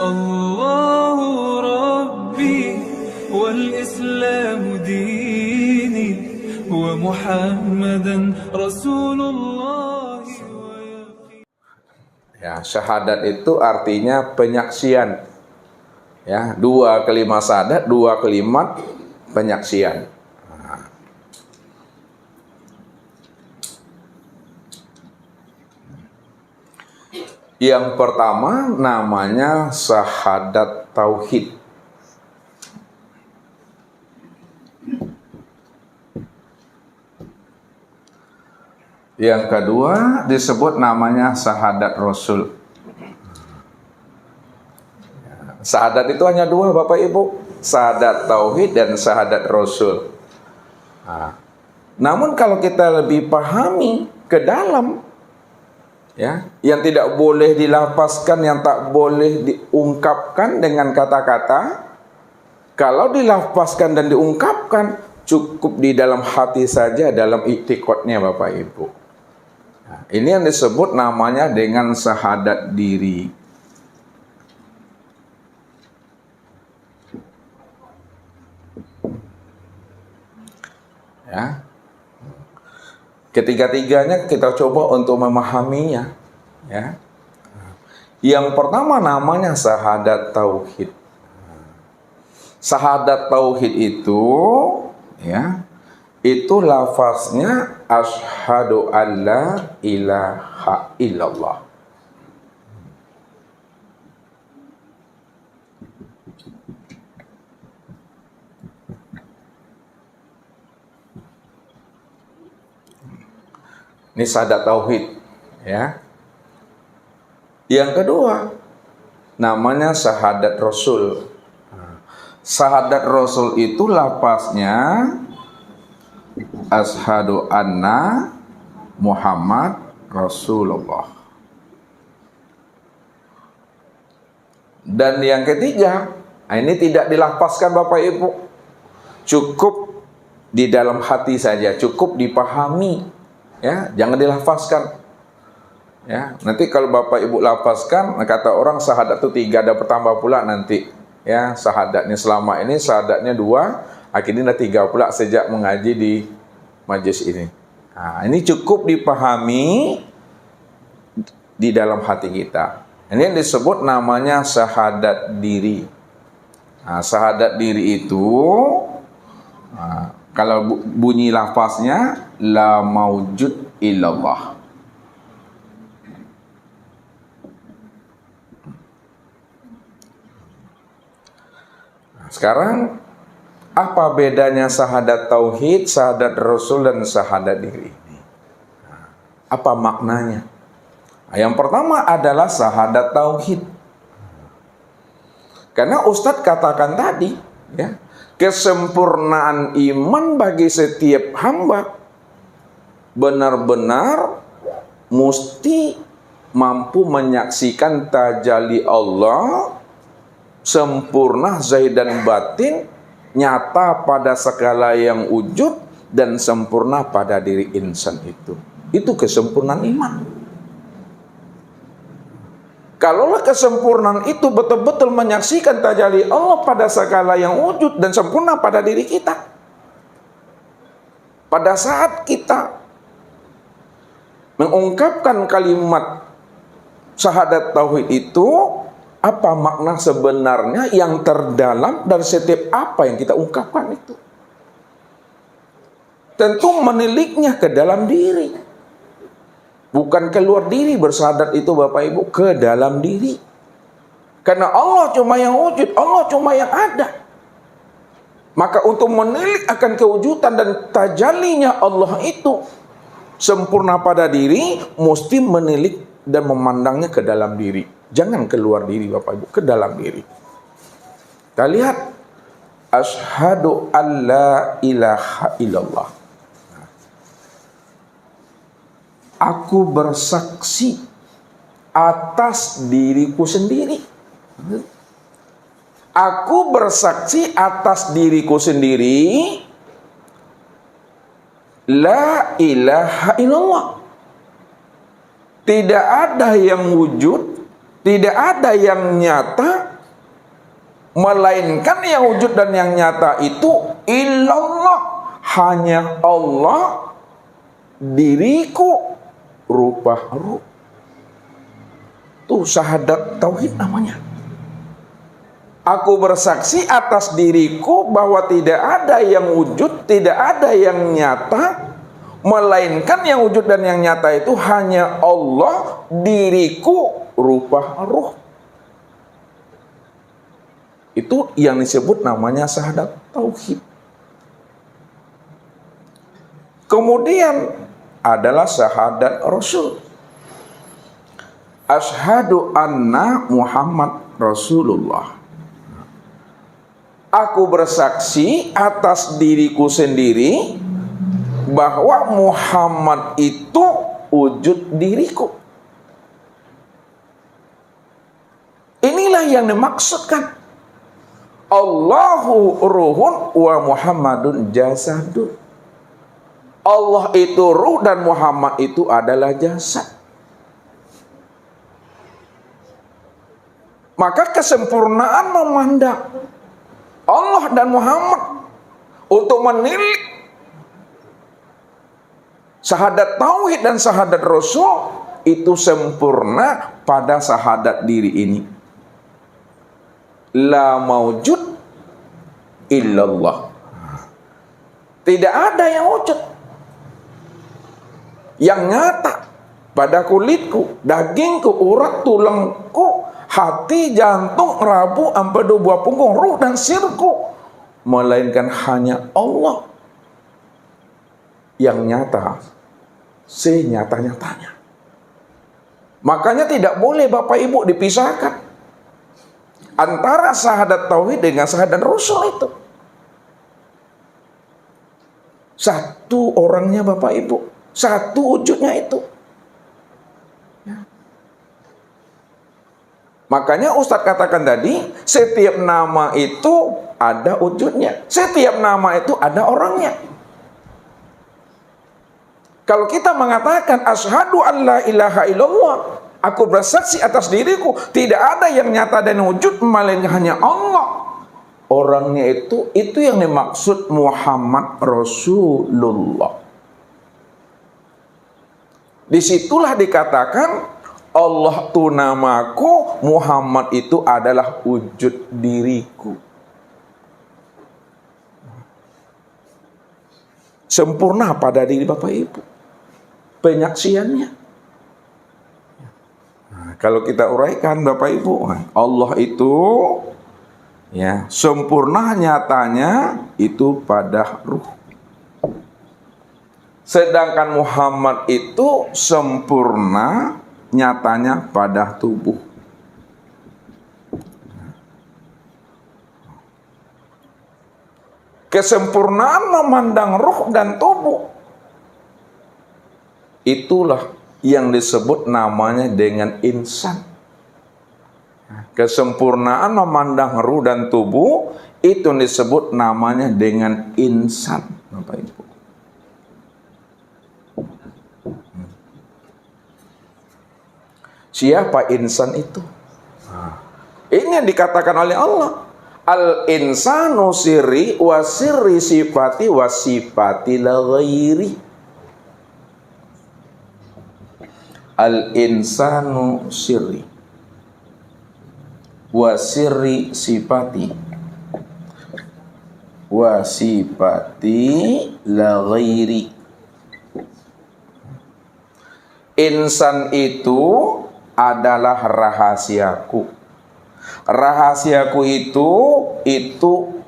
الله ربي والإسلام ديني ومحمدا رسول الله. Ya, syahadat itu artinya penyaksian. Ya, 2 kalimat syahadat, 2 kalimat penyaksian. Yang pertama namanya syahadat tauhid. Yang kedua disebut namanya syahadat Rasul. Syahadat itu hanya 2 Bapak Ibu, syahadat tauhid dan syahadat Rasul. Namun kalau kita lebih pahami ke dalam, ya, yang tidak boleh dilafazkan, yang tak boleh diungkapkan dengan kata-kata, kalau dilafazkan dan diungkapkan cukup di dalam hati saja, dalam i'tiqadnya Bapak Ibu. Nah, ini yang disebut namanya dengan syahadat diri. Ya. Ketiga-tiganya kita coba untuk memahaminya, ya. Yang pertama namanya syahadat tauhid. Syahadat tauhid itu, ya, itu lafaznya asyhadu alla ilaha illallah. Ini syahadat tauhid, ya. Yang kedua namanya syahadat Rasul. Syahadat Rasul itu lafaznya asyhadu anna Muhammad Rasulullah. Dan yang ketiga, ini tidak dilafazkan Bapak Ibu, cukup di dalam hati saja, cukup dipahami, ya, jangan dilafazkan. Ya, nanti kalau Bapak Ibu lafazkan, kata orang syahadat itu 3, ada bertambah pula nanti. Ya, syahadatnya selama ini syahadatnya 2, akhirnya ada 3 pula sejak mengaji di majelis ini. Nah, ini cukup dipahami di dalam hati kita. Ini yang disebut namanya syahadat diri. Nah, syahadat diri itu, kalau bunyi lafaznya la maujud illallah. Sekarang apa bedanya syahadat tauhid, syahadat Rasul dan syahadat diri ini? Apa maknanya? Yang pertama adalah syahadat tauhid. Karena Ustadz katakan tadi, ya, kesempurnaan iman bagi setiap hamba benar-benar mesti mampu menyaksikan tajalli Allah sempurna zahir dan batin, nyata pada segala yang wujud dan sempurna pada diri insan itu. Itu kesempurnaan iman. Kalaulah kesempurnaan itu betul-betul menyaksikan tajalli Allah pada segala yang wujud dan sempurna pada diri kita, pada saat kita mengungkapkan kalimat syahadat tauhid itu, apa makna sebenarnya yang terdalam dari setiap apa yang kita ungkapkan itu? Tentu meniliknya ke dalam diri. Bukan keluar diri bersyahadat itu Bapak Ibu, ke dalam diri. Karena Allah cuma yang wujud, Allah cuma yang ada. Maka untuk menilik akan kewujudan dan tajallinya Allah itu sempurna pada diri, mesti menilik dan memandangnya ke dalam diri. Jangan keluar diri Bapak Ibu, ke dalam diri. Kita lihat asyhadu alla ilaha illallah. Aku bersaksi atas diriku sendiri. Aku bersaksi atas diriku sendiri. La ilaha illallah. Tidak ada yang wujud, tidak ada yang nyata melainkan yang wujud dan yang nyata itu illallah, hanya Allah, diriku, rupa ruh. Itu syahadat tauhid namanya. Aku bersaksi atas diriku bahwa tidak ada yang wujud, tidak ada yang nyata, melainkan yang wujud dan yang nyata itu hanya Allah, diriku, rupa ruh. Itu yang disebut namanya syahadat tauhid. Kemudian adalah syahadat Rasul. Asyhadu anna Muhammad Rasulullah. Aku bersaksi atas diriku sendiri bahwa Muhammad itu wujud diriku. Inilah yang dimaksudkan. Allahu ruhun wa Muhammadun jasadun. Allah itu ruh dan Muhammad itu adalah jasad. Maka kesempurnaan memandang Allah dan Muhammad untuk menilik syahadat tauhid dan syahadat Rasul itu sempurna pada syahadat diri ini. La maujud illallah. Tidak ada yang wujud yang nyata pada kulitku, dagingku, urat tulangku, hati, jantung, rabu, empedu, buah punggung, ruh dan sirku, melainkan hanya Allah yang nyata, senyata-nyatanya. Makanya tidak boleh Bapak Ibu dipisahkan antara syahadat tauhid dengan syahadat Rasul itu. Satu orangnya Bapak Ibu, satu wujudnya itu. Makanya Ustadz katakan tadi, setiap nama itu ada wujudnya, setiap nama itu ada orangnya. Kalau kita mengatakan asyhadu an la ilaha illallah, aku bersaksi atas diriku tidak ada yang nyata dan wujud melainkan hanya Allah. Orangnya itu yang dimaksud Muhammad Rasulullah. Disitulah dikatakan Allah itu namaku, Muhammad itu adalah wujud diriku. Sempurna pada diri Bapak Ibu penyaksiannya. Nah, kalau kita uraikan Bapak Ibu, Allah itu ya sempurna nyatanya itu pada ruh. Sedangkan Muhammad itu sempurna nyatanya pada tubuh. Kesempurnaan memandang ruh dan tubuh, itulah yang disebut namanya dengan insan. Kesempurnaan memandang ruh dan tubuh itu disebut namanya dengan insan, Bapak Ibu. Siapa insan itu? Ini yang dikatakan oleh Allah. Al-insanu sirri wa sirri sifati wa sifati la ghairi. Al-insanu sirri wa sirri sifati wa sifati la ghairi. Insan itu adalah rahasiaku. Rahasiaku itu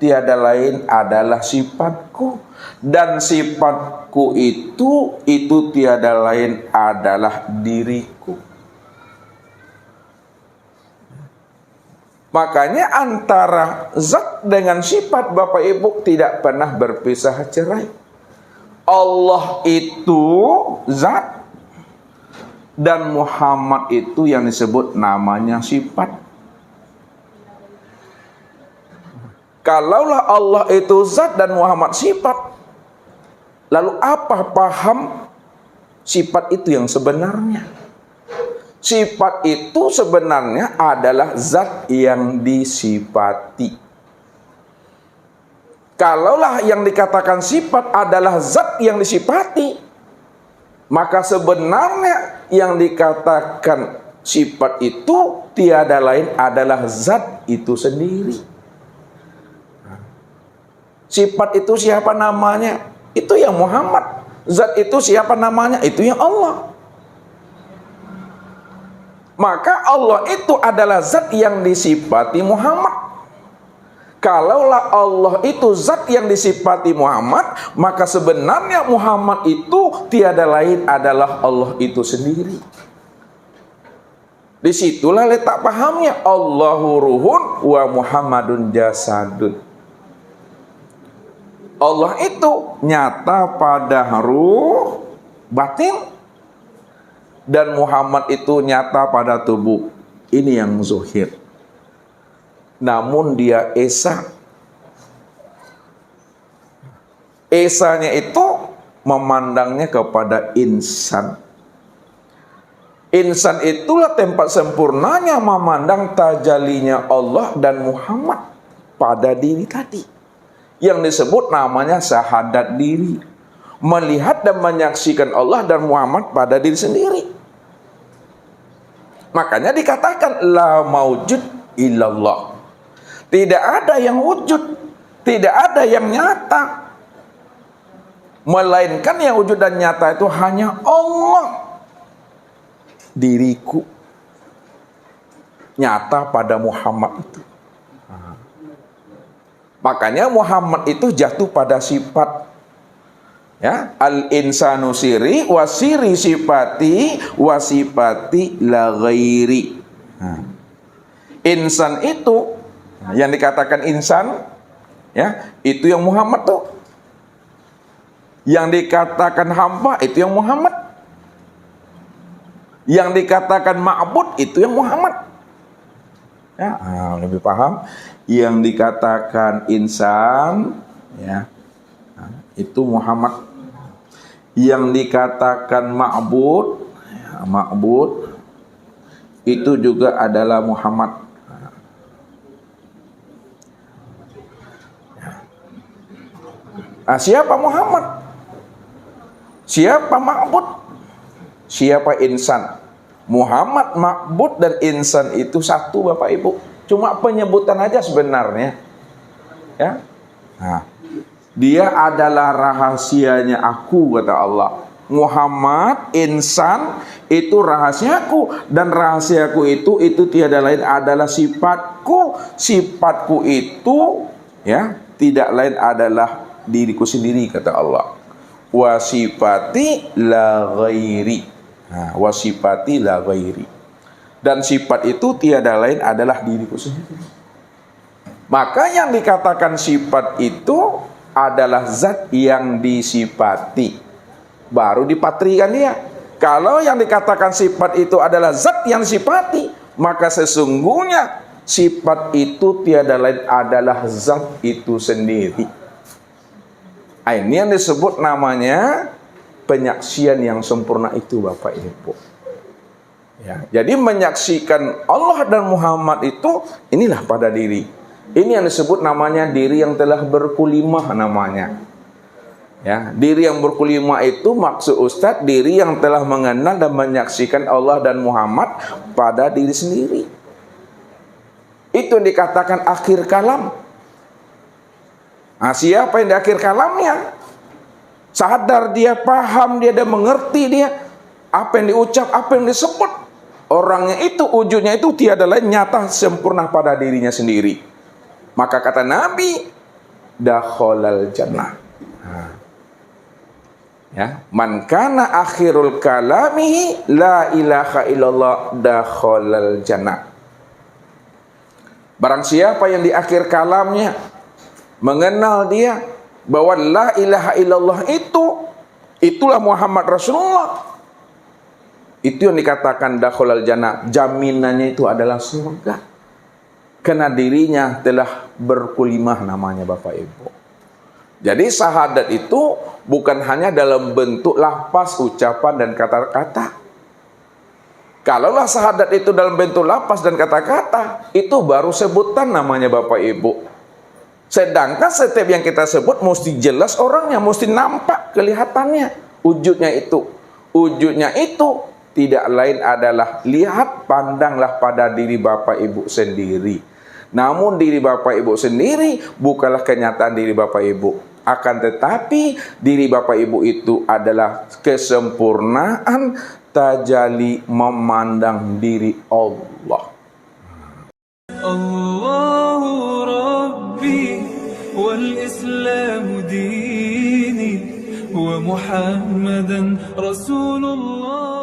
tiada lain adalah sifatku, dan sifatku itu tiada lain adalah diriku. Makanya antara zat dengan sifat Bapak Ibu tidak pernah berpisah cerai. Allah itu zat dan Muhammad itu yang disebut namanya sifat. Kalaulah Allah itu zat dan Muhammad sifat, lalu apa paham sifat itu yang sebenarnya? Sifat itu sebenarnya adalah zat yang disifati. Kalaulah yang dikatakan sifat adalah zat yang disifati, maka sebenarnya yang dikatakan sifat itu tiada lain adalah zat itu sendiri. Sifat itu siapa namanya? Itu yang Muhammad. Zat itu siapa namanya? Itu yang Allah. Maka Allah itu adalah zat yang disifati Muhammad. Kalaulah Allah itu zat yang disifati Muhammad, maka sebenarnya Muhammad itu tiada lain adalah Allah itu sendiri. Disitulah letak pahamnya. Allahu ruhun wa Muhammadun jasadun. Allah itu nyata pada ruh batin, dan Muhammad itu nyata pada tubuh. Ini yang zuhir. Namun dia esa. Esanya itu memandangnya kepada insan. Insan itulah tempat sempurnanya memandang tajalinya Allah dan Muhammad pada diri tadi, yang disebut namanya syahadat diri. Melihat dan menyaksikan Allah dan Muhammad pada diri sendiri. Makanya dikatakan la maujud illallah. Tidak ada yang wujud, tidak ada yang nyata, melainkan yang wujud dan nyata itu hanya Allah. Diriku nyata pada Muhammad itu. Makanya Muhammad itu jatuh pada sifat, ya, al-insanu siri wasiri sifati wasifati la ghairi. Insan itu yang dikatakan insan, ya, itu yang Muhammad tuh. Yang dikatakan hamba itu yang Muhammad. Yang dikatakan ma'bud itu yang Muhammad. Ya, lebih paham. Yang dikatakan insan, ya, itu Muhammad. Yang dikatakan ma'bud, ya, ma'bud itu juga adalah Muhammad. Siapa Muhammad? Siapa ma'bud? Siapa insan? Muhammad, ma'bud dan insan itu satu, Bapak Ibu. Cuma penyebutan aja sebenarnya. Ya. Nah, dia adalah rahasianya aku, kata Allah. Muhammad, insan, itu rahasiaku, dan rahasiaku itu tiada lain adalah sifatku. Sifatku itu, ya, tidak lain adalah diriku sendiri, kata Allah. Wasifati la ghairi. Nah, wasifati la ghairi. Dan sifat itu tiada lain adalah diriku sendiri. Maka yang dikatakan sifat itu adalah zat yang disifati. Baru dipatrikan dia. Kalau yang dikatakan sifat itu adalah zat yang disifati, maka sesungguhnya sifat itu tiada lain adalah zat itu sendiri. Ini yang disebut namanya penyaksian yang sempurna itu, Bapak Ibu. Ya, jadi menyaksikan Allah dan Muhammad itu inilah pada diri. Ini yang disebut namanya diri yang telah berkulimah namanya. Ya, diri yang berkulimah itu maksud Ustadz diri yang telah mengenal dan menyaksikan Allah dan Muhammad pada diri sendiri. Itu yang dikatakan akhir kalam. Nah, siapa yang di akhir kalamnya? Sadar dia, paham dia, dan mengerti dia apa yang diucap, apa yang disebut. Orangnya itu, wujudnya itu tiada lain nyata sempurna pada dirinya sendiri. Maka kata Nabi, dakhalal jannah. Ya, man kana akhirul kalamihi la ilaha illallah dakhalal jannah. Barang siapa yang di akhir kalamnya mengenal dia bahwa la ilaha illallah itulah Muhammad Rasulullah, itu yang dikatakan dakhalal jannah, jaminannya itu adalah surga, karena dirinya telah berkulimah namanya, Bapak Ibu. Jadi syahadat itu bukan hanya dalam bentuk lafaz, ucapan dan kata-kata, Kalaulah syahadat itu dalam bentuk lafaz dan kata-kata, itu baru sebutan namanya Bapak Ibu. Sedangkan setiap yang kita sebut mesti jelas orangnya, mesti nampak kelihatannya. Wujudnya itu tidak lain adalah lihat, pandanglah pada diri Bapak Ibu sendiri. Namun diri Bapak Ibu sendiri bukanlah kenyataan diri Bapak Ibu. Akan tetapi diri Bapak Ibu itu adalah kesempurnaan tajalli memandang diri Allah. Allahu Rabbi wal Islamu dini wa Muhammadan Rasulullah.